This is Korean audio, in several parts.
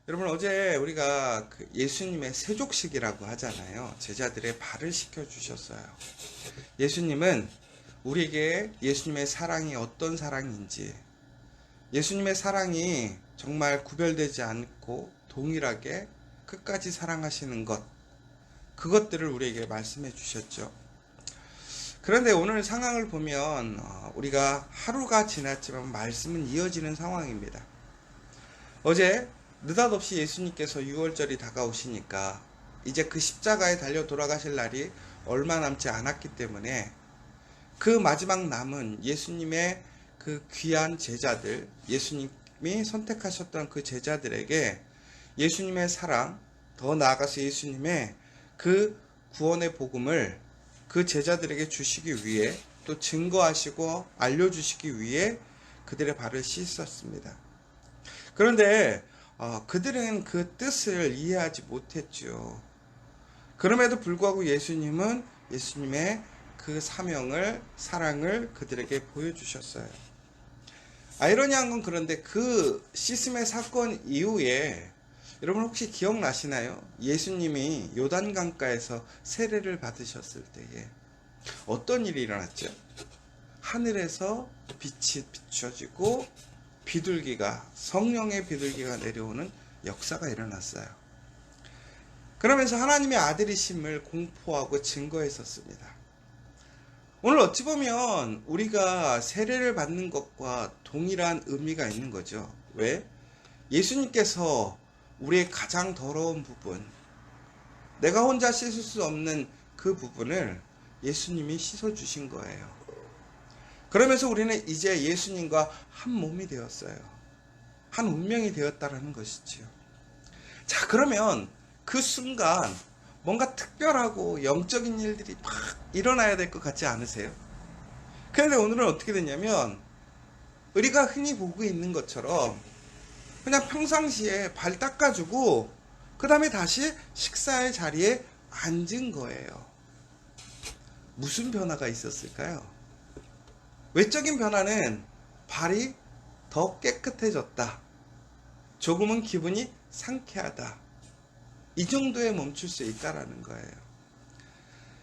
여러분, 어제 우리가 그 예수님의 세족식이라고 하잖아요. 제자들의 발을 씻겨주셨어요. 예수님은 우리에게 예수님의 사랑이 어떤 사랑인지, 예수님의 사랑이 정말 구별되지 않고 동일하게 끝까지 사랑하시는 것, 그것들을 우리에게 말씀해 주셨죠. 그런데 오늘 상황을 보면 우리가 하루가 지났지만 말씀은 이어지는 상황입니다. 어제 느닷없이 예수님께서 6월절이 다가오시니까 이제 그 십자가에 달려 돌아가실 날이 얼마 남지 않았기 때문에 그 마지막 남은 예수님의 그 귀한 제자들, 예수님이 선택하셨던 그 제자들에게 예수님의 사랑, 더 나아가서 예수님의 그 구원의 복음을 그 제자들에게 주시기 위해, 또 증거하시고 알려주시기 위해 그들의 발을 씻었습니다. 그런데 그들은 그 뜻을 이해하지 못했죠. 그럼에도 불구하고 예수님은 예수님의 그 사명을, 사랑을 그들에게 보여주셨어요. 아이러니한 건, 그런데 그 씻음의 사건 이후에 여러분 혹시 기억나시나요? 예수님이 요단강가에서 세례를 받으셨을 때에 어떤 일이 일어났죠? 하늘에서 빛이 비춰지고 비둘기가, 성령의 비둘기가 내려오는 역사가 일어났어요. 그러면서 하나님의 아들이심을 공포하고 증거했었습니다. 오늘 어찌 보면 우리가 세례를 받는 것과 동일한 의미가 있는 거죠. 왜? 예수님께서 우리의 가장 더러운 부분, 내가 혼자 씻을 수 없는 그 부분을 예수님이 씻어주신 거예요. 그러면서 우리는 이제 예수님과 한 몸이 되었어요. 한 운명이 되었다라는 것이지요. 자, 그러면 그 순간 뭔가 특별하고 영적인 일들이 막 일어나야 될 것 같지 않으세요? 그런데 오늘은 어떻게 됐냐면, 우리가 흔히 보고 있는 것처럼 그냥 평상시에 발 닦아주고 그 다음에 다시 식사의 자리에 앉은 거예요. 무슨 변화가 있었을까요? 외적인 변화는 발이 더 깨끗해졌다, 조금은 기분이 상쾌하다, 이 정도에 멈출 수 있다라는 거예요.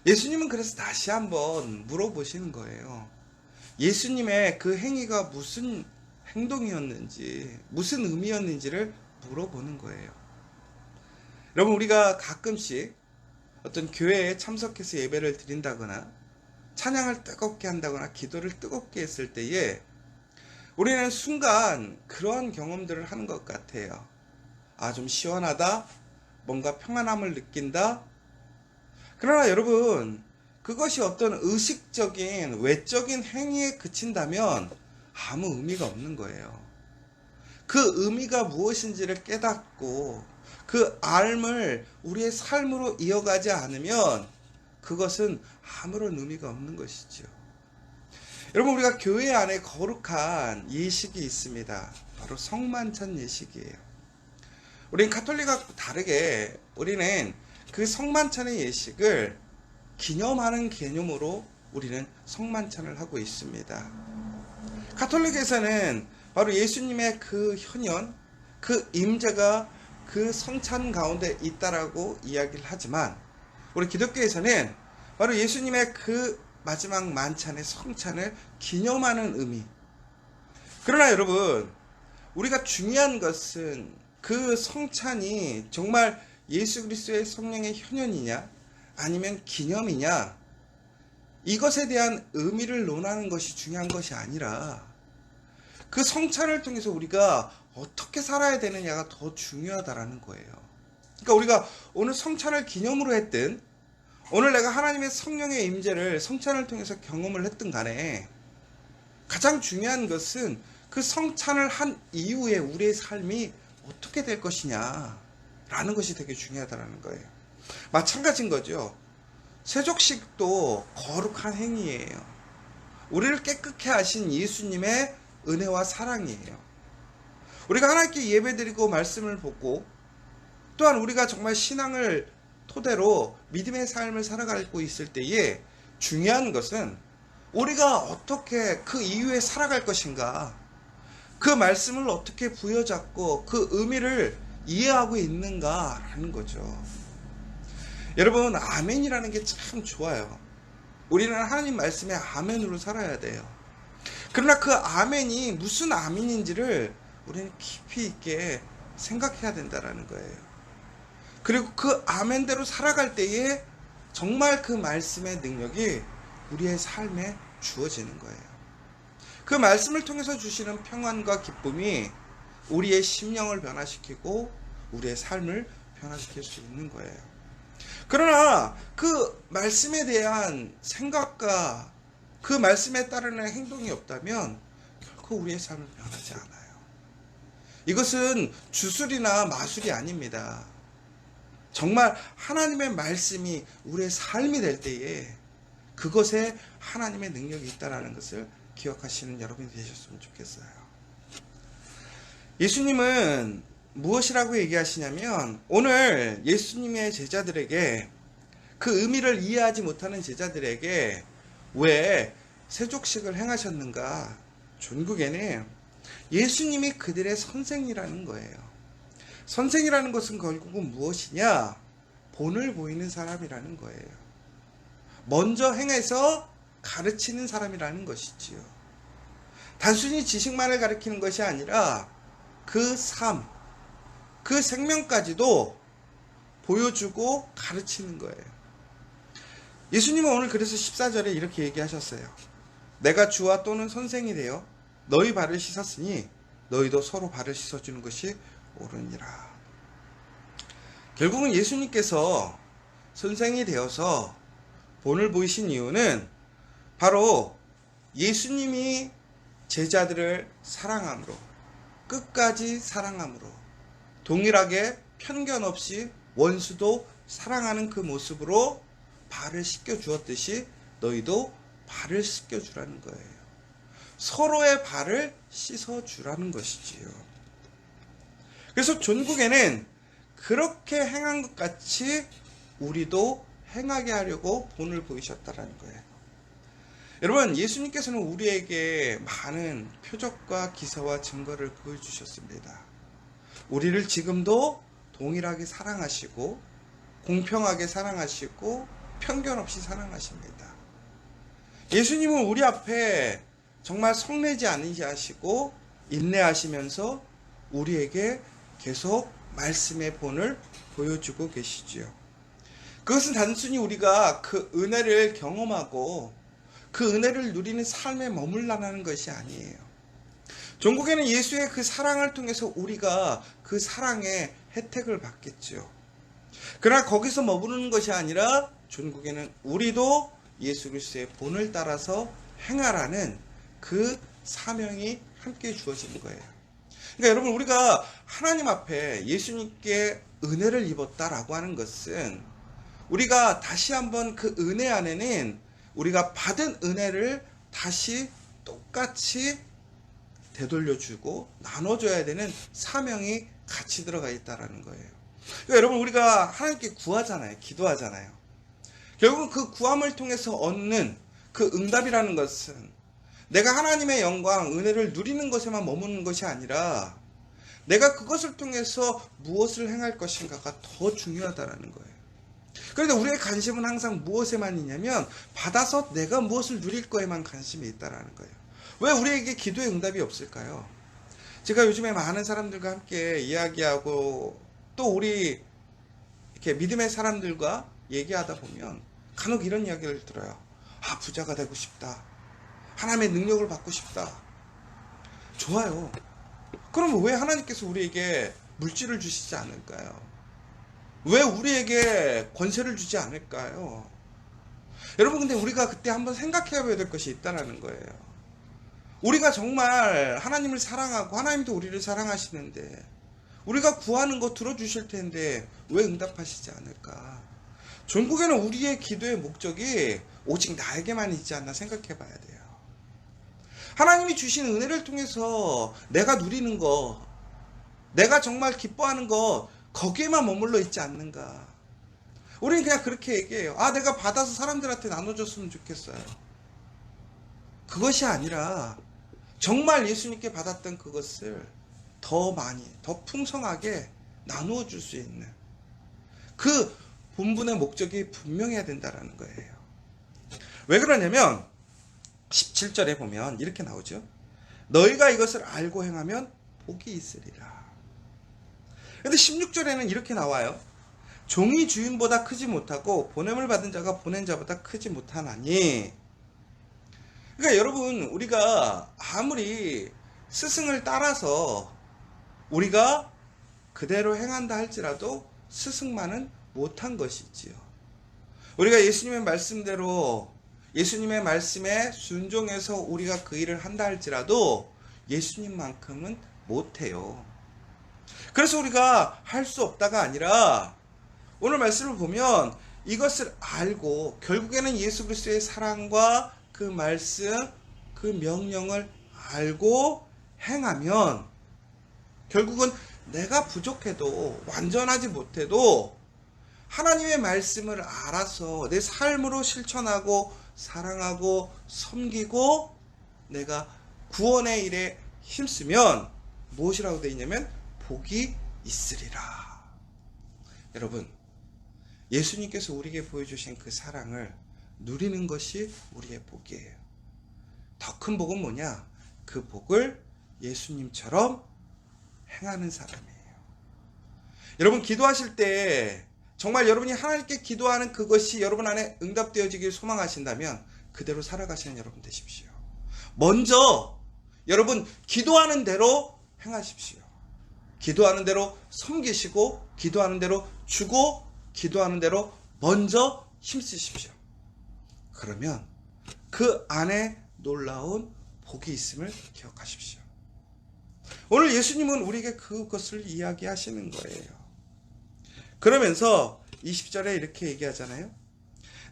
예수님은 그래서 다시 한번 물어보시는 거예요. 예수님의 그 행위가 무슨 행동이었는지, 무슨 의미였는지를 물어보는 거예요. 여러분, 우리가 가끔씩 어떤 교회에 참석해서 예배를 드린다거나 찬양을 뜨겁게 한다거나 기도를 뜨겁게 했을 때에 우리는 순간 그러한 경험들을 하는 것 같아요. 좀 시원하다, 뭔가 평안함을 느낀다. 그러나 여러분, 그것이 어떤 의식적인 외적인 행위에 그친다면 아무 의미가 없는 거예요. 그 의미가 무엇인지를 깨닫고 그 삶을 우리의 삶으로 이어가지 않으면 그것은 아무런 의미가 없는 것이죠. 여러분, 우리가 교회 안에 거룩한 예식이 있습니다. 바로 성만찬 예식이에요. 우리는 가톨릭하고 다르게 우리는 그 성만찬의 예식을 기념하는 개념으로 우리는 성만찬을 하고 있습니다. 가톨릭에서는 바로 예수님의 그 현현, 그 임재가 그 성찬 가운데 있다라고 이야기를 하지만, 우리 기독교에서는 바로 예수님의 그 마지막 만찬의 성찬을 기념하는 의미. 그러나 여러분, 우리가 중요한 것은 그 성찬이 정말 예수 그리스도의 성령의 현현이냐 아니면 기념이냐, 이것에 대한 의미를 논하는 것이 중요한 것이 아니라 그 성찬을 통해서 우리가 어떻게 살아야 되느냐가 더 중요하다라는 거예요. 그러니까 우리가 오늘 성찬을 기념으로 했든, 오늘 내가 하나님의 성령의 임재를 성찬을 통해서 경험을 했든 간에 가장 중요한 것은 그 성찬을 한 이후에 우리의 삶이 어떻게 될 것이냐라는 것이 되게 중요하다는 거예요. 마찬가지인 거죠. 세족식도 거룩한 행위예요. 우리를 깨끗게 하신 예수님의 은혜와 사랑이에요. 우리가 하나님께 예배드리고 말씀을 보고, 또한 우리가 정말 신앙을 토대로 믿음의 삶을 살아가고 있을 때에 중요한 것은 우리가 어떻게 그 이후에 살아갈 것인가, 그 말씀을 어떻게 부여잡고 그 의미를 이해하고 있는가라는 거죠. 여러분, 아멘이라는 게 참 좋아요. 우리는 하나님 말씀에 아멘으로 살아야 돼요. 그러나 그 아멘이 무슨 아멘인지를 우리는 깊이 있게 생각해야 된다는 거예요. 그리고 그 아멘대로 살아갈 때에 정말 그 말씀의 능력이 우리의 삶에 주어지는 거예요. 그 말씀을 통해서 주시는 평안과 기쁨이 우리의 심령을 변화시키고 우리의 삶을 변화시킬 수 있는 거예요. 그러나 그 말씀에 대한 생각과 그 말씀에 따르는 행동이 없다면 결코 우리의 삶은 변하지 않아요. 이것은 주술이나 마술이 아닙니다. 정말 하나님의 말씀이 우리의 삶이 될 때에 그것에 하나님의 능력이 있다는 것을 기억하시는 여러분이 되셨으면 좋겠어요. 예수님은 무엇이라고 얘기하시냐면, 오늘 예수님의 제자들에게, 그 의미를 이해하지 못하는 제자들에게 왜 세족식을 행하셨는가? 종국에는 예수님이 그들의 선생이라는 거예요. 선생이라는 것은 결국은 무엇이냐? 본을 보이는 사람이라는 거예요. 먼저 행해서 가르치는 사람이라는 것이지요. 단순히 지식만을 가르치는 것이 아니라 그 삶, 그 생명까지도 보여주고 가르치는 거예요. 예수님은 오늘 그래서 14절에 이렇게 얘기하셨어요. 내가 주와 또는 선생이 되어 너희 발을 씻었으니 너희도 서로 발을 씻어주는 것이 옳으니라. 결국은 예수님께서 선생이 되어서 본을 보이신 이유는 바로 예수님이 제자들을 사랑함으로, 끝까지 사랑함으로, 동일하게 편견 없이 원수도 사랑하는 그 모습으로 발을 씻겨 주었듯이 너희도 발을 씻겨 주라는 거예요. 서로의 발을 씻어 주라는 것이지요. 그래서 종국에는 그렇게 행한 것 같이 우리도 행하게 하려고 본을 보이셨다라는 거예요. 여러분, 예수님께서는 우리에게 많은 표적과 기사와 증거를 보여주셨습니다. 우리를 지금도 동일하게 사랑하시고 공평하게 사랑하시고 편견 없이 사랑하십니다. 예수님은 우리 앞에 정말 성내지 않으시 하시고 인내하시면서 우리에게 계속 말씀의 본을 보여주고 계시지요. 그것은 단순히 우리가 그 은혜를 경험하고 그 은혜를 누리는 삶에 머물러라는 것이 아니에요. 종국에는 예수의 그 사랑을 통해서 우리가 그 사랑의 혜택을 받겠죠. 그러나 거기서 머무르는 것이 아니라 종국에는 우리도 예수 그리스도의 본을 따라서 행하라는 그 사명이 함께 주어지는 거예요. 그러니까 여러분, 우리가 하나님 앞에 예수님께 은혜를 입었다라고 하는 것은 우리가 다시 한번 그 은혜 안에는 우리가 받은 은혜를 다시 똑같이 되돌려주고 나눠줘야 되는 사명이 같이 들어가 있다라는 거예요. 그러니까 여러분, 우리가 하나님께 구하잖아요. 기도하잖아요. 결국은 그 구함을 통해서 얻는 그 응답이라는 것은 내가 하나님의 영광, 은혜를 누리는 것에만 머무는 것이 아니라 내가 그것을 통해서 무엇을 행할 것인가가 더 중요하다는 거예요. 그런데 우리의 관심은 항상 무엇에만 있냐면 받아서 내가 무엇을 누릴 거에만 관심이 있다는 거예요. 왜 우리에게 기도의 응답이 없을까요? 제가 요즘에 많은 사람들과 함께 이야기하고 또 우리 이렇게 믿음의 사람들과 얘기하다 보면 간혹 이런 이야기를 들어요. 아, 부자가 되고 싶다. 하나님의 능력을 받고 싶다. 좋아요. 그럼 왜 하나님께서 우리에게 물질을 주시지 않을까요? 왜 우리에게 권세를 주지 않을까요? 여러분, 근데 우리가 그때 한번 생각해 봐야 될 것이 있다는 거예요. 우리가 정말 하나님을 사랑하고 하나님도 우리를 사랑하시는데 우리가 구하는 거 들어주실 텐데 왜 응답하시지 않을까? 전국에는 우리의 기도의 목적이 오직 나에게만 있지 않나 생각해 봐야 돼요. 하나님이 주신 은혜를 통해서 내가 누리는 거, 내가 정말 기뻐하는 거, 거기에만 머물러 있지 않는가. 우리는 그냥 그렇게 얘기해요. 아, 내가 받아서 사람들한테 나눠줬으면 좋겠어요. 그것이 아니라 정말 예수님께 받았던 그것을 더 많이, 더 풍성하게 나누어 줄 수 있는 그 본분의 목적이 분명해야 된다라는 거예요. 왜 그러냐면 17절에 보면 이렇게 나오죠. 너희가 이것을 알고 행하면 복이 있으리라. 근데 16절에는 이렇게 나와요. 종이 주인보다 크지 못하고 보냄을 받은 자가 보낸 자보다 크지 못하나니. 그러니까 여러분, 우리가 아무리 스승을 따라서 우리가 그대로 행한다 할지라도 스승만은 못한 것이지요. 우리가 예수님의 말씀대로 예수님의 말씀에 순종해서 우리가 그 일을 한다 할지라도 예수님만큼은 못해요. 그래서 우리가 할 수 없다가 아니라 오늘 말씀을 보면 이것을 알고 결국에는 예수 그리스도의 사랑과 그 말씀, 그 명령을 알고 행하면 결국은 내가 부족해도 완전하지 못해도 하나님의 말씀을 알아서 내 삶으로 실천하고 사랑하고 섬기고 내가 구원의 일에 힘쓰면 무엇이라고 되어 있냐면 복이 있으리라. 여러분, 예수님께서 우리에게 보여주신 그 사랑을 누리는 것이 우리의 복이에요. 더 큰 복은 뭐냐? 그 복을 예수님처럼 행하는 사람이에요. 여러분, 기도하실 때 정말 여러분이 하나님께 기도하는 그것이 여러분 안에 응답되어지길 소망하신다면 그대로 살아가시는 여러분 되십시오. 먼저 여러분 기도하는 대로 행하십시오. 기도하는 대로 섬기시고 기도하는 대로 주고 기도하는 대로 먼저 힘쓰십시오. 그러면 그 안에 놀라운 복이 있음을 기억하십시오. 오늘 예수님은 우리에게 그것을 이야기하시는 거예요. 그러면서 20절에 이렇게 얘기하잖아요.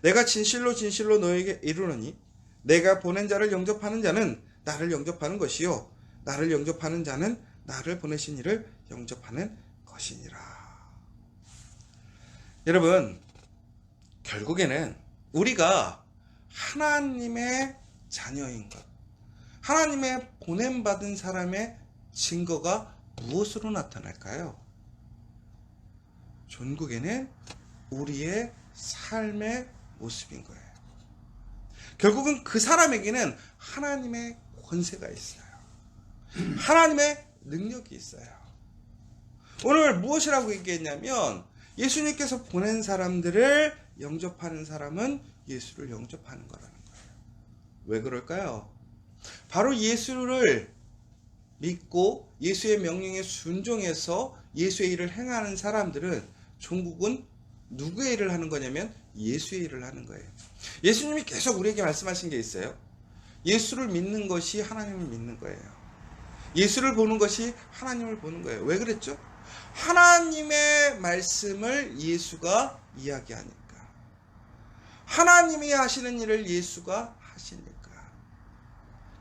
내가 진실로 진실로 너에게 이르노니 내가 보낸 자를 영접하는 자는 나를 영접하는 것이요 나를 영접하는 자는 나를 보내신 이를 영접하는 것이니라. 여러분, 결국에는 우리가 하나님의 자녀인 것, 하나님의 보냄받은 사람의 증거가 무엇으로 나타날까요? 전국에는 우리의 삶의 모습인 거예요. 결국은 그 사람에게는 하나님의 권세가 있어요. 하나님의 능력이 있어요. 오늘 무엇이라고 얘기했냐면 예수님께서 보낸 사람들을 영접하는 사람은 예수를 영접하는 거라는 거예요. 왜 그럴까요? 바로 예수를 믿고 예수의 명령에 순종해서 예수의 일을 행하는 사람들은 종국은 누구의 일을 하는 거냐면 예수의 일을 하는 거예요. 예수님이 계속 우리에게 말씀하신 게 있어요. 예수를 믿는 것이 하나님을 믿는 거예요. 예수를 보는 것이 하나님을 보는 거예요. 왜 그랬죠? 하나님의 말씀을 예수가 이야기하니까. 하나님이 하시는 일을 예수가 하시니까.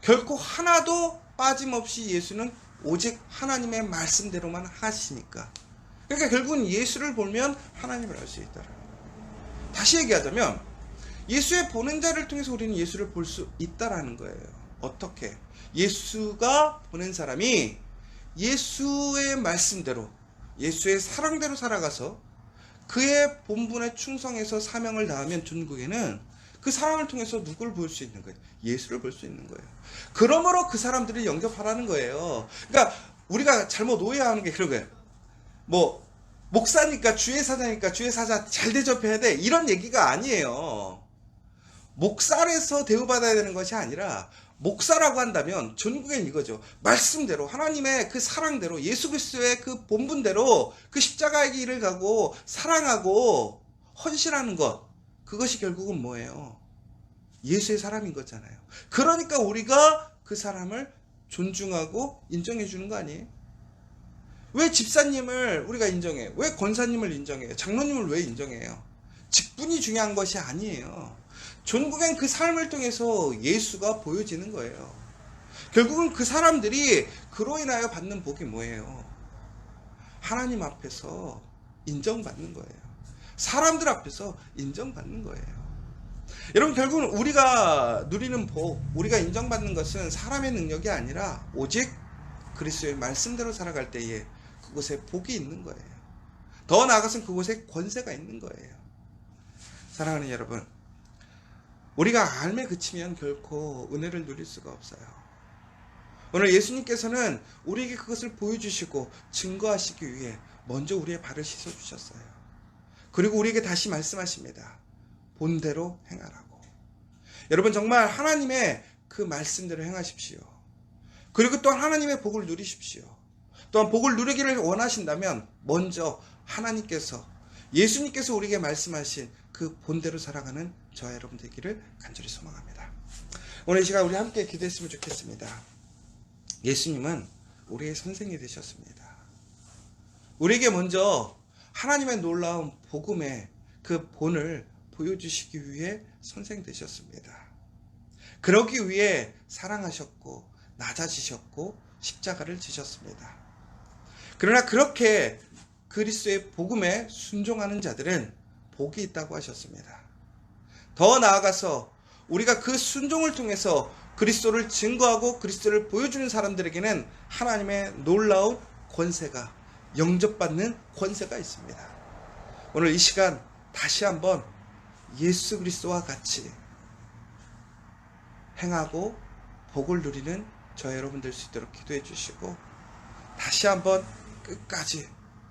결코 하나도 빠짐없이 예수는 오직 하나님의 말씀대로만 하시니까. 그러니까 결국은 예수를 보면 하나님을 알 수 있다라는 거예요. 다시 얘기하자면 예수의 보낸 자를 통해서 우리는 예수를 볼 수 있다라는 거예요. 어떻게? 예수가 보낸 사람이 예수의 말씀대로 예수의 사랑대로 살아가서 그의 본분에 충성해서 사명을 다하면 전국에는 그 사람을 통해서 누구를 볼 수 있는 거예요? 예수를 볼 수 있는 거예요. 그러므로 그 사람들을 영접하라는 거예요. 그러니까 우리가 잘못 오해하는 게 그런 거예요. 뭐 목사니까 주의 사자니까 주의 사자 잘 대접해야 돼 이런 얘기가 아니에요. 목사에서 대우받아야 되는 것이 아니라 목사라고 한다면 전국엔 이거죠. 말씀대로 하나님의 그 사랑대로 예수 그리스도의 그 본분대로 그 십자가의 길을 가고 사랑하고 헌신하는 것, 그것이 결국은 뭐예요? 예수의 사람인 거잖아요. 그러니까 우리가 그 사람을 존중하고 인정해 주는 거 아니에요? 왜 집사님을 우리가 인정해요? 왜 권사님을 인정해요? 장로님을 왜 인정해요? 직분이 중요한 것이 아니에요. 전국엔 그 삶을 통해서 예수가 보여지는 거예요. 결국은 그 사람들이 그로 인하여 받는 복이 뭐예요? 하나님 앞에서 인정받는 거예요. 사람들 앞에서 인정받는 거예요. 여러분, 결국은 우리가 누리는 복, 우리가 인정받는 것은 사람의 능력이 아니라 오직 그리스도의 말씀대로 살아갈 때에 그곳에 복이 있는 거예요. 더 나아가서는 그곳에 권세가 있는 거예요. 사랑하는 여러분, 우리가 알매 그치면 결코 은혜를 누릴 수가 없어요. 오늘 예수님께서는 우리에게 그것을 보여주시고 증거하시기 위해 먼저 우리의 발을 씻어주셨어요. 그리고 우리에게 다시 말씀하십니다. 본대로 행하라고. 여러분, 정말 하나님의 그 말씀대로 행하십시오. 그리고 또한 하나님의 복을 누리십시오. 또한 복을 누리기를 원하신다면 먼저 하나님께서, 예수님께서 우리에게 말씀하신 그 본대로 살아가는 저와 여러분 되기를 간절히 소망합니다. 오늘 이 시간 우리 함께 기도했으면 좋겠습니다. 예수님은 우리의 선생이 되셨습니다. 우리에게 먼저 하나님의 놀라운 복음의 그 본을 보여주시기 위해 선생 되셨습니다. 그러기 위해 사랑하셨고 낮아지셨고 십자가를 지셨습니다. 그러나 그렇게 그리스도의 복음에 순종하는 자들은 복이 있다고 하셨습니다. 더 나아가서 우리가 그 순종을 통해서 그리스도를 증거하고 그리스도를 보여주는 사람들에게는 하나님의 놀라운 권세가, 영접받는 권세가 있습니다. 오늘 이 시간 다시 한번 예수 그리스도와 같이 행하고 복을 누리는 저 여러분 될 수 있도록 기도해 주시고, 다시 한번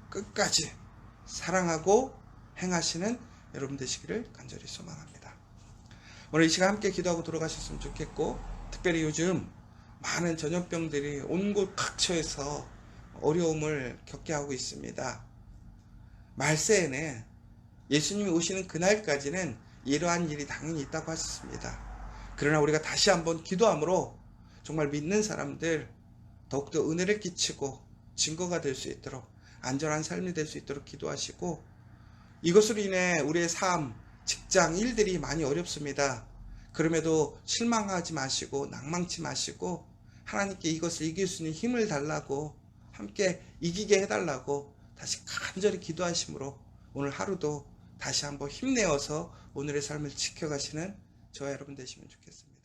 끝까지 사랑하고 행하시는 여러분 되시기를 간절히 소망합니다. 오늘 이 시간 함께 기도하고 돌아가셨으면 좋겠고, 특별히 요즘 많은 전염병들이 온 곳 각처에서 어려움을 겪게 하고 있습니다. 말세에는 예수님이 오시는 그날까지는 이러한 일이 당연히 있다고 하셨습니다. 그러나 우리가 다시 한번 기도함으로 정말 믿는 사람들 더욱더 은혜를 끼치고 증거가 될 수 있도록, 안전한 삶이 될 수 있도록 기도하시고, 이것으로 인해 우리의 삶, 직장, 일들이 많이 어렵습니다. 그럼에도 실망하지 마시고 낭망치 마시고 하나님께 이것을 이길 수 있는 힘을 달라고, 함께 이기게 해달라고 다시 간절히 기도하심으로 오늘 하루도 다시 한번 힘내어서 오늘의 삶을 지켜가시는 저와 여러분 되시면 좋겠습니다.